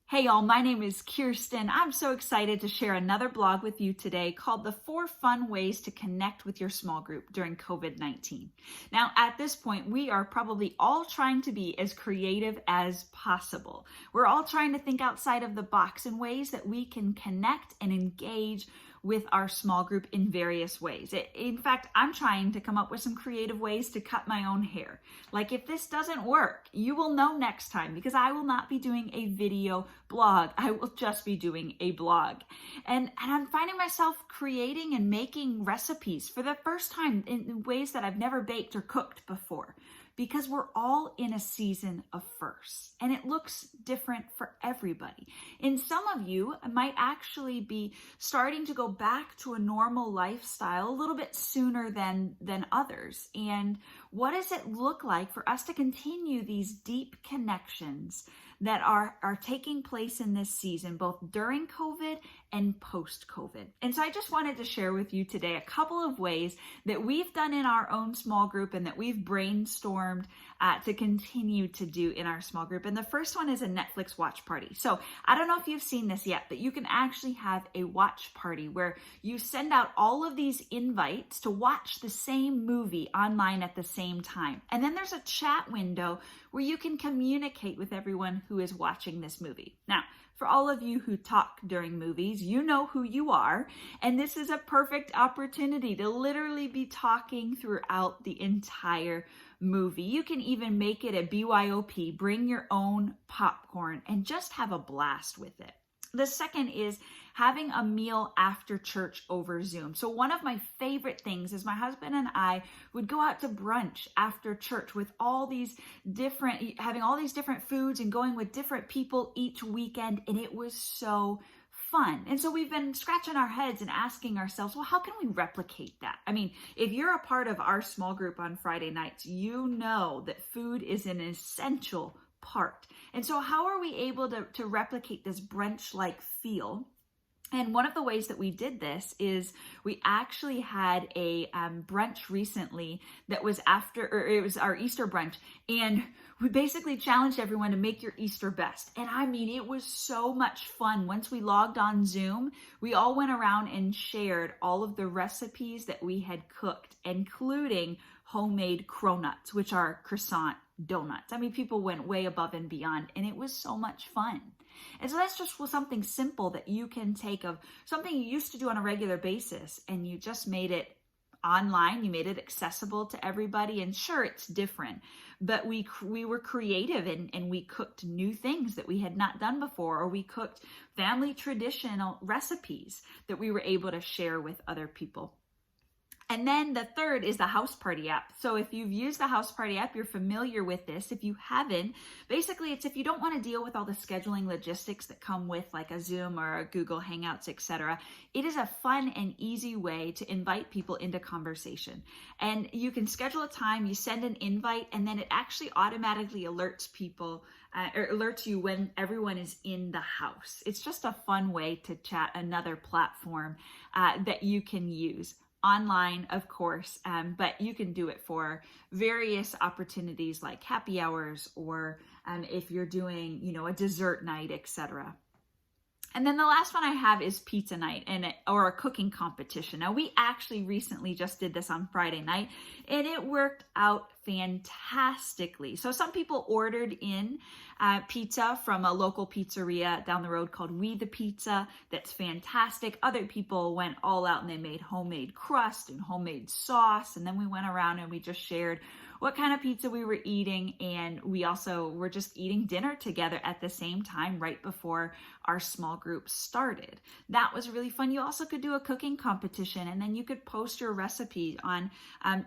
Hey y'all, my name is Kirsten. I'm so excited to share another blog with you today called The 4 Fun Ways to Connect with Your Small Group During COVID-19. Now, at this point, we are probably all trying to be as creative as possible. We're all trying to think outside of the box in ways that we can connect and engage with our small group in various ways. In fact, I'm trying to come up with some creative ways to cut my own hair. Like if this doesn't work, you will know next time because I will not be doing a video blog. I will just be doing a blog. And I'm finding myself creating and making recipes for the first time in ways that I've never baked or cooked before. Because we're all in a season of firsts and it looks different for everybody. And some of you might actually be starting to go back to a normal lifestyle a little bit sooner than others. And what does it look like for us to continue these deep connections that are taking place in this season, both during COVID and post-COVID? And so I just wanted to share with you today a couple of ways that we've done in our own small group and that we've brainstormed to continue to do in our small group. And the first one is a Netflix watch party. So I don't know if you've seen this yet, but you can actually have a watch party where you send out all of these invites to watch the same movie online at the same time. And then there's a chat window where you can communicate with everyone who is watching this movie. Now, for all of you who talk during movies, you know who you are, and this is a perfect opportunity to literally be talking throughout the entire movie. You can even make it a BYOP, bring your own popcorn, and just have a blast with it. The second is having a meal after church over Zoom. So one of my favorite things is my husband and I would go out to brunch after church with having all these different foods and going with different people each weekend. And it was so fun. And so we've been scratching our heads and asking ourselves, well, how can we replicate that? I mean, if you're a part of our small group on Friday nights, you know that food is an essential part. And so how are we able to replicate this brunch-like feel? And one of the ways that we did this is we actually had a brunch recently that was it was our Easter brunch. And we basically challenged everyone to make your Easter best. And I mean, it was so much fun. Once we logged on Zoom, we all went around and shared all of the recipes that we had cooked, including homemade cronuts, which are croissant donuts. I mean, people went way above and beyond, and it was so much fun. And so that's just something simple that you can take of something you used to do on a regular basis, and you just made it online. You made it accessible to everybody. And sure, it's different, but we were creative and we cooked new things that we had not done before, or we cooked family traditional recipes that we were able to share with other people. And then the third is the House Party app. So if you've used the House Party app, you're familiar with this. If you haven't, basically it's if you don't want to deal with all the scheduling logistics that come with like a Zoom or a Google Hangouts, etc. It is a fun and easy way to invite people into conversation. And you can schedule a time, you send an invite, and then it actually automatically alerts people or alerts you when everyone is in the house. It's just a fun way to chat, another platform that you can use. Online, of course, but you can do it for various opportunities like happy hours or if you're doing, a dessert night, etc. And then the last one I have is pizza night or a cooking competition. Now, we actually recently just did this on Friday night, and it worked out fantastically. So some people ordered in pizza from a local pizzeria down the road called We the Pizza. That's fantastic. Other people went all out and they made homemade crust and homemade sauce. And then we went around and we just shared what kind of pizza we were eating. And we also were just eating dinner together at the same time right before our small group started. That was really fun. You also could do a cooking competition, and then you could post your recipe on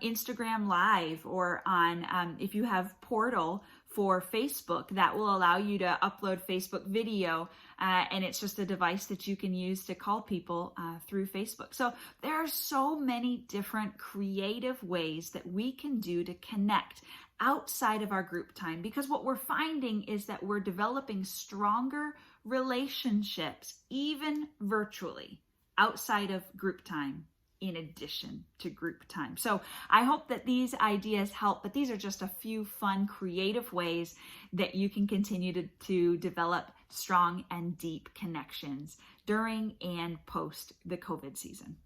Instagram Live or on, if you have Portal for Facebook, that will allow you to upload Facebook video, and it's just a device that you can use to call people through Facebook. So there are so many different creative ways that we can do to connect outside of our group time, because what we're finding is that we're developing stronger relationships, even virtually, outside of group time. in addition to group time. So I hope that these ideas help, but these are just a few fun, creative ways that you can continue to develop strong and deep connections during and post the COVID season.